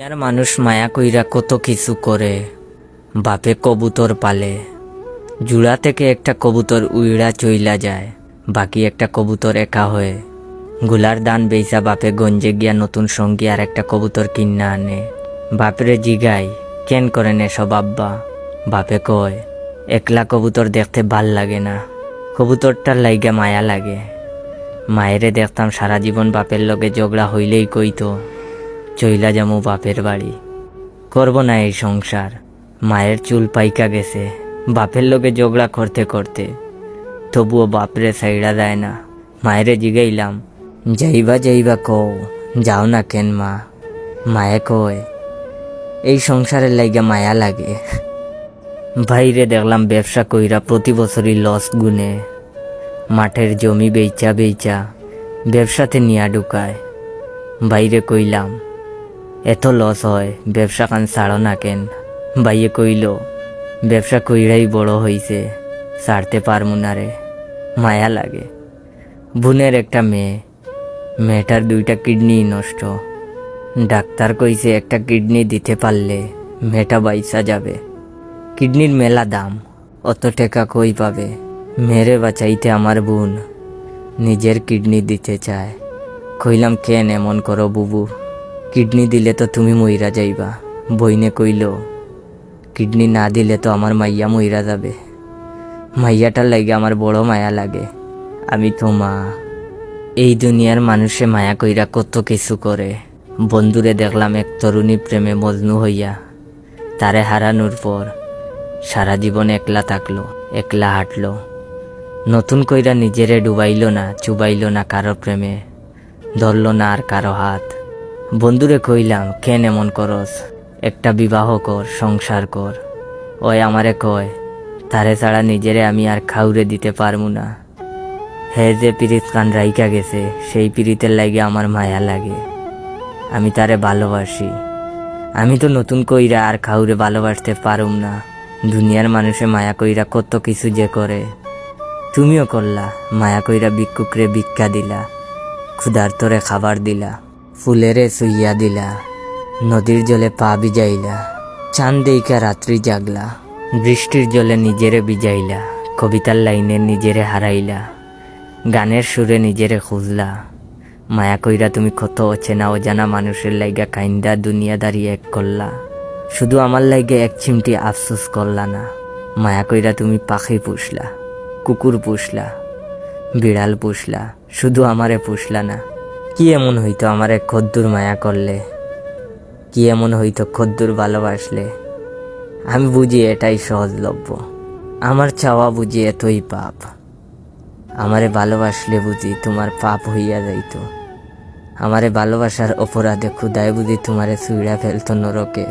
আর মানুষ মায়া কইরা কত কিছু করে। বাপে কবুতর পালে, জুড়া থেকে একটা কবুতর উইড়া চইলা যায়, বাকি একটা কবুতর একা হয়ে। গুলার দান বেইসা বাপে গঞ্জে গিয়া নতুন সঙ্গী আর একটা কবুতর কিন্না আনে। বাপরে জিগাই কেন করেন এসব আব্বা? বাপে কয় একলা কবুতর দেখতে ভাল লাগে না, কবুতরটার লাইগা মায়া লাগে। মায়েরে দেখতাম সারা জীবন বাপের লগে ঝগড়া হইলেই কইতো চইলা যামু বাপের বাড়ি, করব না এই সংসার। মায়ের চুল পাইকা গেছে বাপের লগে ঝগড়া করতে করতে, তবুও বাপরে সাইড়া দেয় না। মায়েরে জিগাইলাম যাইবা যাইবা কও, যাও না কেন মা? মায়ে কয় এই সংসারের লাইগা মায়া লাগে। ভাইরে দেখলাম ব্যবসা কইরা প্রতি বছরই লস গুনে, মাঠের জমি বেচা বেচা ব্যবসাতে নিয়া ঢুকায়। বাইরে কইলাম এত লস হয়, ব্যবসা কান ছাড়ো না কেন? বাইয়ে কইল ব্যবসা কইরাই বড় হইছে, ছাড়তে পারমু না রে, মায়া লাগে। বোনের একটা মেয়ে, মেয়েটার 2টা কিডনি নষ্ট। ডাক্তার কইছে একটা কিডনি দিতে পারলে মেয়েটা বাইসা যাবে। কিডনির মেলা দাম, অত টাকা কই পাবে? মেরে বাঁচাইতে আমার বোন নিজের কিডনি দিতে চায়। কইলাম কেন এমন করো বুবু, কিডনি দিলে তো তুমি মইরা যাইবা। বইনে কইল কিডনি না দিলে তো আমার মাইয়া মইরা যাবে। মাইয়াটার লাগে আমার বড় মায়া লাগে। আমি তো মা। এই দুনিয়ার মানুষে মায়া কইরা কত কিছু করে। বন্ধুরে দেখলাম এক তরুণী প্রেমে মজনু হইয়া, তারে হারানোর পর সারা জীবন একলা থাকলো, একলা হাঁটলো। নতুন কইরা নিজেরে ডুবাইল না, চুবাইল না কারো প্রেমে, ধরল না আর কারো হাত। বন্ধুরে কইলাম কেন এমন করস, একটা বিবাহ কর, সংসার কর। ওই আমারে কয় তারে ছাড়া নিজেরে আমি আর খাউরে দিতে পারমু না। হে যে পিরিত কান রাইকা গেছে, সেই পিরিতের লাগে আমার মায়া লাগে। আমি তারে ভালোবাসি। আমি তো নতুন কইরা আর খাউরে ভালোবাসতে পারুম না। দুনিয়ার মানুষে মায়া কইরা কত কিছু যে করে। তুমিও করলা, মায়া কইরা ভিক্ষুকরে ভিক্ষা দিলা, ক্ষুধার্তরে খাবার দিলা, ফুলেরে সুইয়া দিলা, নদীর জলে পা ভিজাইলা, চাঁদ দেইকা রাত্রি জাগলা, বৃষ্টির জলে নিজেরে ভিজাইলা, কবিতার লাইনে নিজেরে হারাইলা, গানের সুরে নিজেরে খুঁজলা। মায়া কইরা তুমি কত অচেনা অজানা মানুষের লাইগা কাইন্দা দুনিয়াদারি এক করলা। শুধু আমার লাইগে এক চিমটি আফসোস করলা না। মায়া কইরা তুমি পাখি পুষলা, কুকুর পুষলা, বিড়াল পুষলা, শুধু আমারে পুষলা না। কি এমন হইতো আমারে খদ্দুর মায়া করলে? কি এমন হইতো খদ্দুর ভালোবাসলে? আমি বুঝি এটাই সহজলভ্য, আমার চাওয়া বুঝি এতই পাপ। আমারে ভালোবাসলে বুঝি তোমার পাপ হইয়া যাইতো। আমারে ভালোবাসার অপরাধে ক্ষুদায় বুঝি তোমারে ছুঁড়া ফেলতো নরকে।